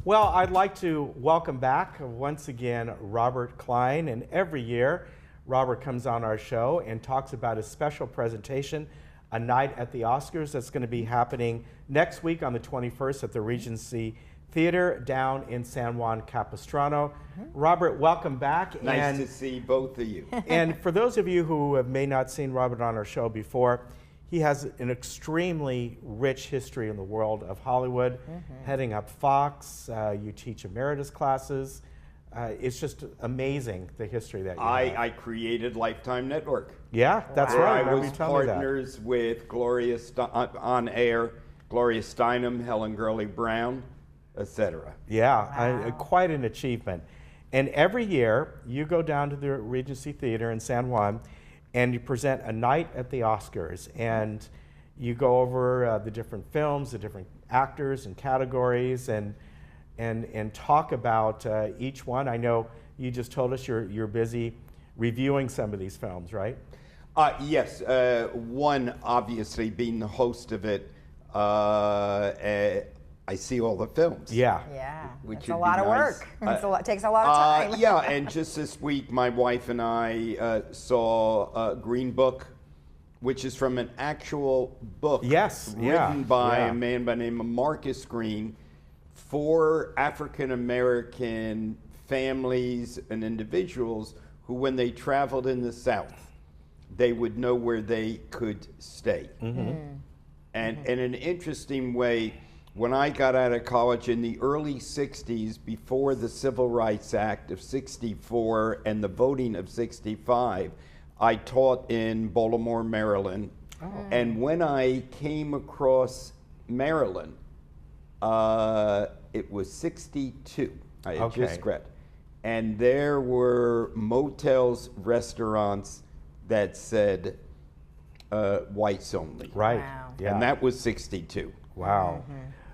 Well, I'd like to welcome back once again Robert Klein, and every year Robert comes on our show and talks about his special presentation, A Night at the Oscars, that's going to be happening next week on the 21st at the Regency Theater down in San Juan Capistrano. Robert, welcome back. Nice to see both of you. And for those of you who have may not seen Robert on our show before, he has an extremely rich history in the world of Hollywood, heading up Fox. You teach emeritus classes. It's just amazing, the history that you have. I created Lifetime Network. Yeah, that's right. I was partners with Gloria on air, Gloria Steinem, Helen Gurley Brown, etc. Yeah, quite an achievement. And every year, you go down to the Regency Theater in San Juan, and you present A Night at the Oscars, and you go over the different films, the different actors and categories, and talk about each one. I know you just told us you're busy reviewing some of these films, right? Yes, one obviously being the host of it. I see all the films. Yeah. Yeah, which it's a lot of work. It takes a lot of time. Yeah, and just this week, my wife and I saw Green Book, which is from an actual book written by a man by the name of Marcus Green for African-American families and individuals who, when they traveled in the South, they would know where they could stay. And in an interesting way, when I got out of college in the early 60s, before the Civil Rights Act of 64 and the voting of 65, I taught in Baltimore, Maryland. And when I came across Maryland, it was 62. I had just graduated. And there were motels, restaurants that said whites only. Right. Wow. Yeah. And that was 62. Wow.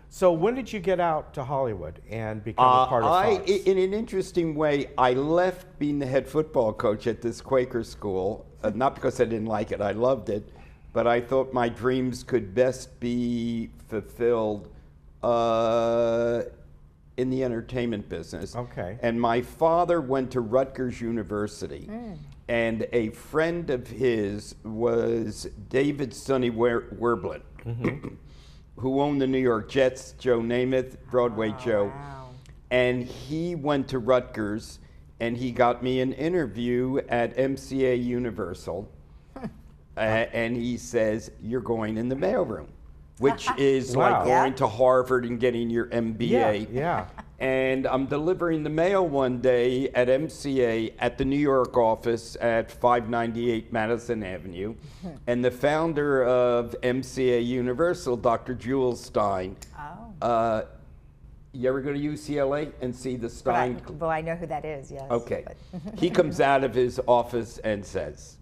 So when did you get out to Hollywood and become a part of Fox? In an interesting way, I left being the head football coach at this Quaker school, not because I didn't like it, I loved it, but I thought my dreams could best be fulfilled in the entertainment business. Okay. And my father went to Rutgers University, and a friend of his was David Sonny Werblin, who owned the New York Jets, Joe Namath, Broadway Joe. Wow. And he went to Rutgers, and he got me an interview at MCA Universal. And he says, "You're going in the mailroom," which is like going to Harvard and getting your MBA. Yeah. And I'm delivering the mail one day at MCA at the New York office at 598 Madison Avenue. And the founder of MCA Universal, Dr. Jules Stein. You ever go to UCLA and see the Stein? Well, I know who that is, yes. Okay. He comes out of his office and says,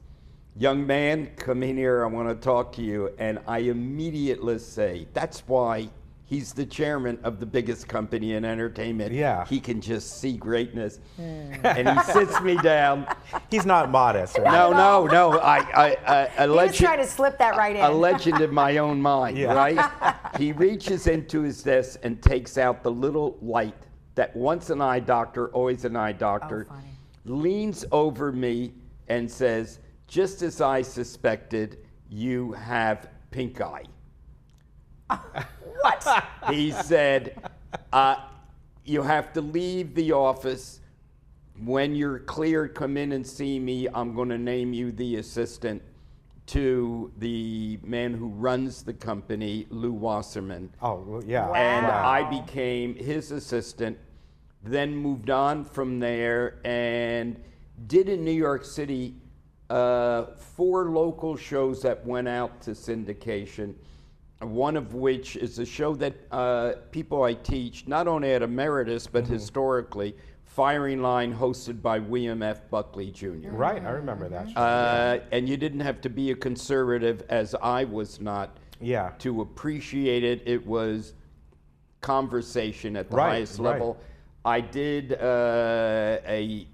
"Young man, come in here, I want to talk to you." And I immediately say, that's why he's the chairman of the biggest company in entertainment. Yeah. He can just see greatness. And he sits me down. He's not modest. Right? No. He was trying to slip that right in. A legend in my own mind, right? He reaches into his desk and takes out the little light that once an eye doctor, always an eye doctor, leans over me and says, "Just as I suspected, you have pink eye." What? He said, "You have to leave the office. When you're cleared, come in and see me. I'm going to name you the assistant to the man who runs the company, Lou Wasserman." Oh, well, yeah. And Wow. I became his assistant, then moved on from there and did in New York City 4 local shows that went out to syndication. One of which is a show that people I teach, not only at Emeritus, but historically, Firing Line, hosted by William F. Buckley Jr. Right, I remember that show. And you didn't have to be a conservative, as I was not, to appreciate it. It was conversation at the highest level. I did a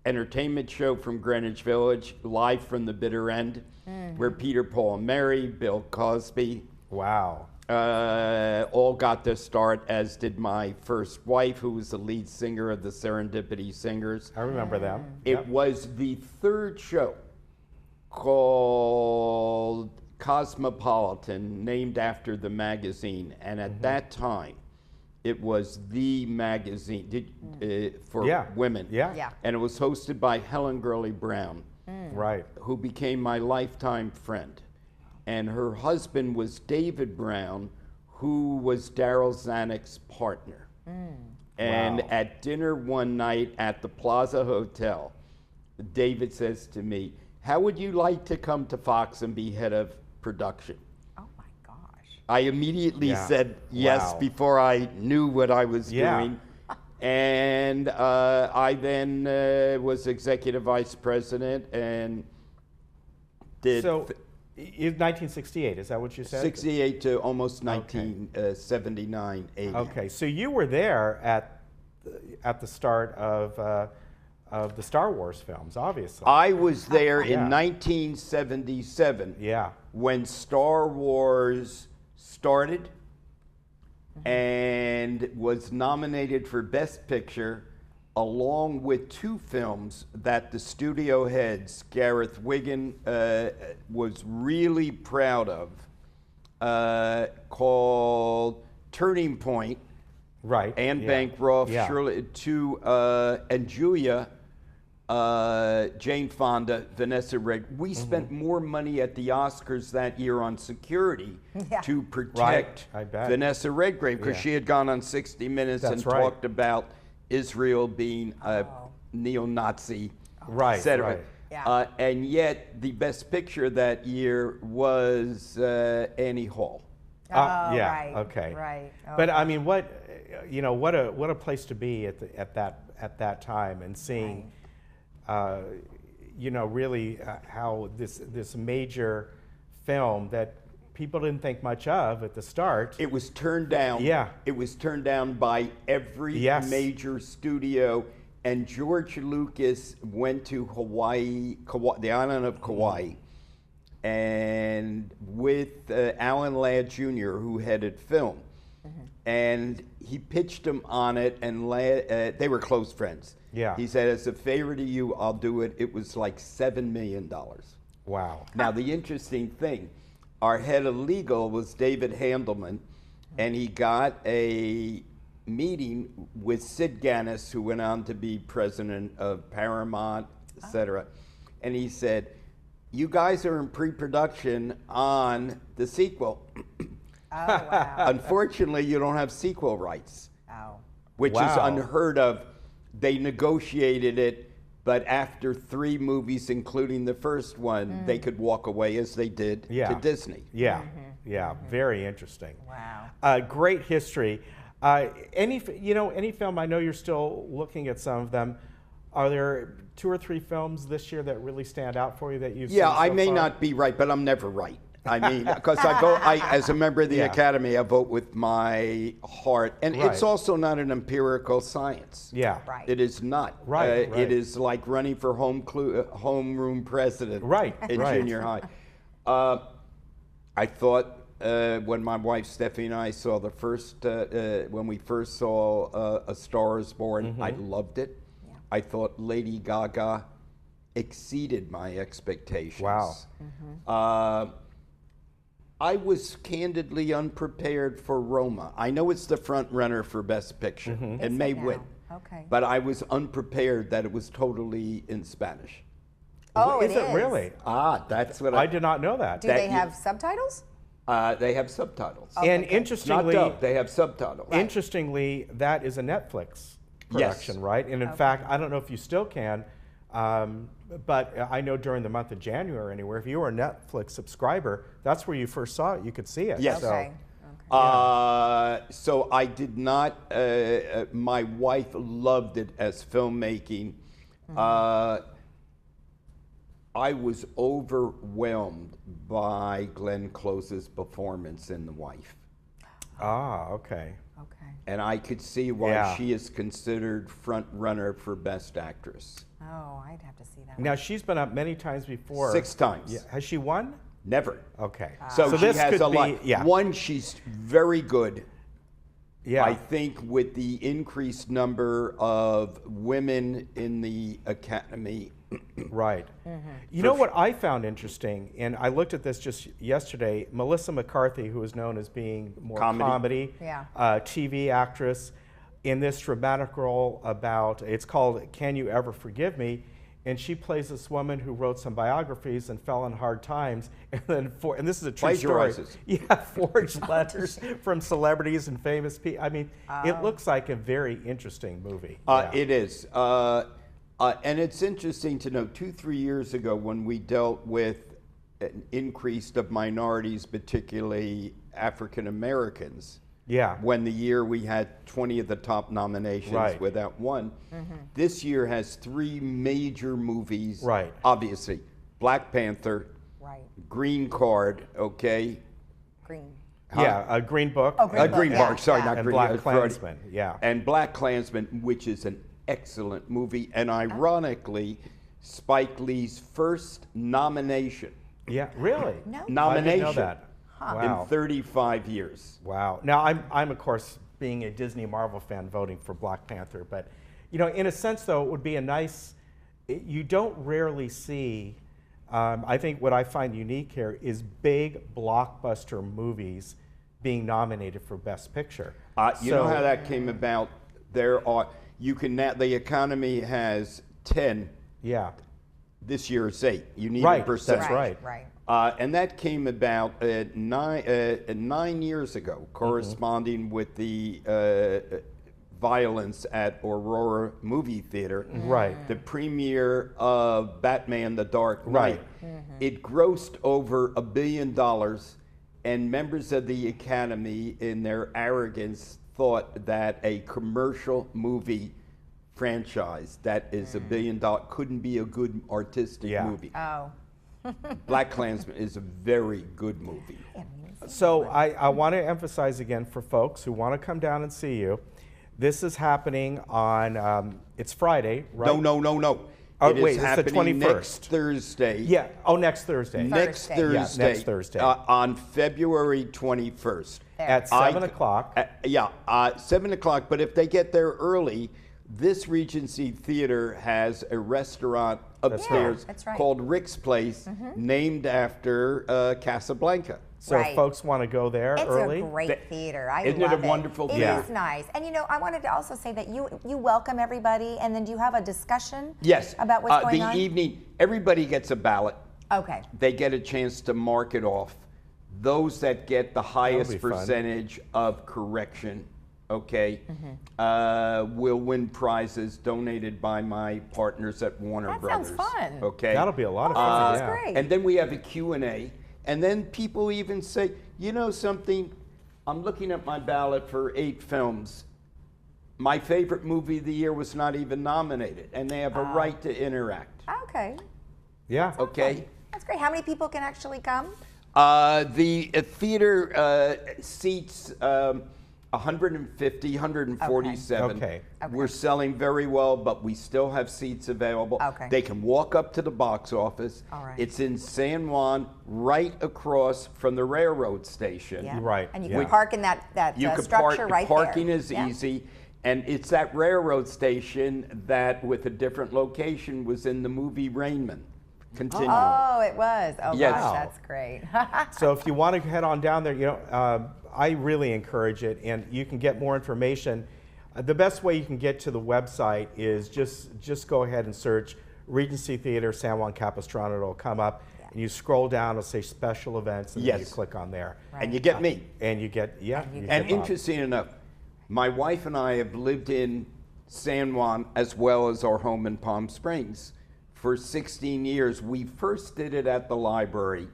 entertainment show from Greenwich Village, Live from the Bitter End, where Peter, Paul, and Mary, Bill Cosby, Wow. all got their start, as did my first wife, who was the lead singer of the Serendipity Singers. I remember them. It was the third show, called Cosmopolitan, named after the magazine. And at that time, it was the magazine for women. Yeah. And it was hosted by Helen Gurley Brown, right, who became my lifetime friend. And her husband was David Brown, who was Daryl Zanuck's partner. And at dinner one night at the Plaza Hotel, David says to me, "How would you like to come to Fox and be head of production?" Oh my gosh. I immediately said yes before I knew what I was doing. And I then was executive vice president and did... So, 1968, is that what you said? 68 to almost 1979, 80. Okay, so you were there at the start of the Star Wars films, obviously. I was there in 1977 when Star Wars started and was nominated for Best Picture, along with two films that the studio heads, Gareth Wigan, was really proud of, called Turning Point, Anne Bancroft, Shirley, and Julia, Jane Fonda, Vanessa Redgrave. We spent more money at the Oscars that year on security to protect Vanessa Redgrave, because she had gone on 60 Minutes and talked about Israel being a neo-Nazi, etc. And yet, the Best Picture that year was Annie Hall. But I mean, what a place to be at that time, and seeing, really how this major film that people didn't think much of at the start. It was turned down. It was turned down by every major studio, and George Lucas went to Hawaii, the island of Kauai, and with Alan Ladd Jr., who headed film, and he pitched him on it, and they were close friends. He said, "As a favor to you, I'll do it." It was like $7 million. Wow. Now, the interesting thing, our head of legal was David Handelman, and he got a meeting with Sid Ganis, who went on to be president of Paramount, etc. And he said, "You guys are in pre-production on the sequel. Unfortunately, you don't have sequel rights," which is unheard of. They negotiated it, but after 3 movies, including the first one, they could walk away, as they did to Disney. Very interesting. Wow. Great history. Any film, I know you're still looking at some of them. Are there 2 or 3 films this year that really stand out for you that you've seen so I may far? not be right, but I'm never right. I mean, because as a member of the Academy, I vote with my heart. And it's also not an empirical science. It is not. It is like running for homeroom president in junior high. I thought when my wife Stephanie and I saw the first, when we first saw A Star Is Born, I loved it. I thought Lady Gaga exceeded my expectations. Wow. I was candidly unprepared for Roma. I know it's the front runner for Best Picture and may win. But I was unprepared that it was totally in Spanish. Oh, is it really? That's what I did not know that. Do they have subtitles? They have subtitles. And interestingly, not dub, they have subtitles. Interestingly, that is a Netflix production, right? And in fact, I don't know if you still can, but I know during the month of January anywhere, if you were a Netflix subscriber, that's where you first saw it. You could see it. Yes. So I did not, my wife loved it as filmmaking. I was overwhelmed by Glenn Close's performance in The Wife. Okay. And I could see why she is considered front runner for Best Actress. Oh, I'd have to see that. Now, she's been up many times before. 6 times. Yeah. Has she won? Never. Okay. So she this has could a be, lot. yeah. One, she's very good. Yeah. I think with the increased number of women in the academy. Right. You know what I found interesting, and I looked at this just yesterday, Melissa McCarthy, who is known as being more comedy Yeah. TV actress, in this dramatic role about, it's called Can You Ever Forgive Me? And she plays this woman who wrote some biographies and fell in hard times, and then and this is a true story. Yeah, forged letters from celebrities and famous people. I mean, it looks like a very interesting movie. It is, and it's interesting to know. 2-3 years ago, when we dealt with an increase of minorities, particularly African Americans. Yeah. When the year we had 20 of the top nominations without one. This year has 3 major movies. Right. Obviously, Black Panther. Right. Green Card. Okay. Green. Yeah, a Green Book. Oh, Green Book, Green yeah, Book. Sorry, yeah. not And Green. Black Klansman. Yeah. And Black Klansman, which is an excellent movie, and ironically, Spike Lee's first nomination. Yeah, really? No. Nomination. I didn't know that. Wow. In 35 years. Wow. Now, I'm of course, being a Disney Marvel fan, voting for Black Panther. But, you know, in a sense, though, it would be a nice, you don't rarely see, I think what I find unique here is big blockbuster movies being nominated for Best Picture. You know how that came about? There are, you can now, the Academy has 10. Yeah. This year it's 8. You need Right, a percent. that's right. Right. And that came about 9 years ago, corresponding with the violence at Aurora Movie Theater. Right. The premiere of Batman: The Dark Knight. Right. It grossed over $1 billion, and members of the Academy, in their arrogance, thought that a commercial movie franchise that is $1 billion couldn't be a good artistic movie. Oh. Black Klansman is a very good movie. So I want to emphasize again for folks who want to come down and see you, this is happening on, it's Friday, right? No. Oh, It is wait, it's the happening 21st. next Thursday. Yeah, oh, next Thursday. Next Thursday. Thursday. Yeah, next Thursday. On February 21st. At 7 o'clock. 7 o'clock. But if they get there early, this Regency Theater has a restaurant upstairs That's right. called Rick's Place, named after Casablanca. So if folks want to go there early. It's a great theater. I Isn't love it a wonderful It theater? is nice. And you know, I wanted to also say that you welcome everybody, and then do you have a discussion Yes. about what's going on? The evening, everybody gets a ballot. Okay. They get a chance to mark it off. Those that get the highest be fun. percentage of correction, okay, will win prizes donated by my partners at Warner That Brothers. sounds fun. Okay. That'll be a lot of Oh, fun. that's great. And then we have a Q&A. And then people even say, you know something, I'm looking at my ballot for 8 films. My favorite movie of the year was not even nominated. And they have a right to interact. Okay. Yeah. Okay? That's great. How many people can actually come? The theater seats 150, 147. Okay. We're selling very well, but we still have seats available. Okay. They can walk up to the box office. All right. It's in San Juan, right across from the railroad station. Yeah. Right, And you yeah. can park in that You could structure right there. Parking is Yeah. easy. And it's that railroad station that, with a different location, was in the movie Rainman. Continuing. Oh, it was. Oh, Yes. gosh, that's great. So if you want to head on down there, you know, I really encourage it, and you can get more information. The best way you can get to the website is just go ahead and search Regency Theater San Juan Capistrano. It'll come up, and you scroll down. It'll say special events, and then you click on there. Right. And you get me. And you get you And get Bob. interesting enough, my wife and I have lived in San Juan as well as our home in Palm Springs for 16 years. We first did it at the library,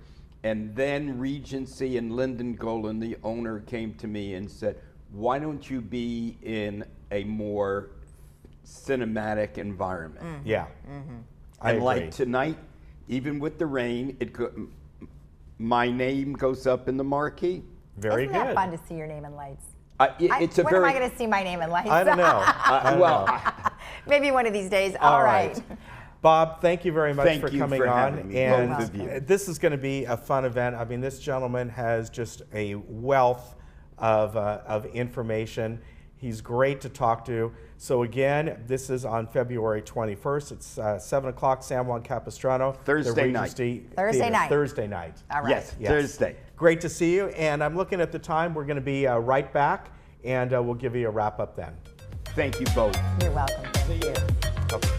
and then Regency and Lyndon Golan, the owner, came to me and said, why don't you be in a more cinematic environment? Yeah. I And agree. like tonight, even with the rain, my name goes up in the marquee. Very Isn't good. that fun to see your name in lights? It's a when very. am I going to see my name in lights? I don't know. I don't well, know. Maybe one of these days. All All right. right. Bob, thank you very much for coming on. Me, and both of you. This is going to be a fun event. I mean, this gentleman has just a wealth of information. He's great to talk to. So again, this is on February 21st. It's 7 o'clock, San Juan Capistrano. Thursday night. Thursday night. All right. Yes, Thursday. Great to see you. And I'm looking at the time. We're going to be right back, and we'll give you a wrap up then. Thank you both. You're welcome. Thank you. Okay.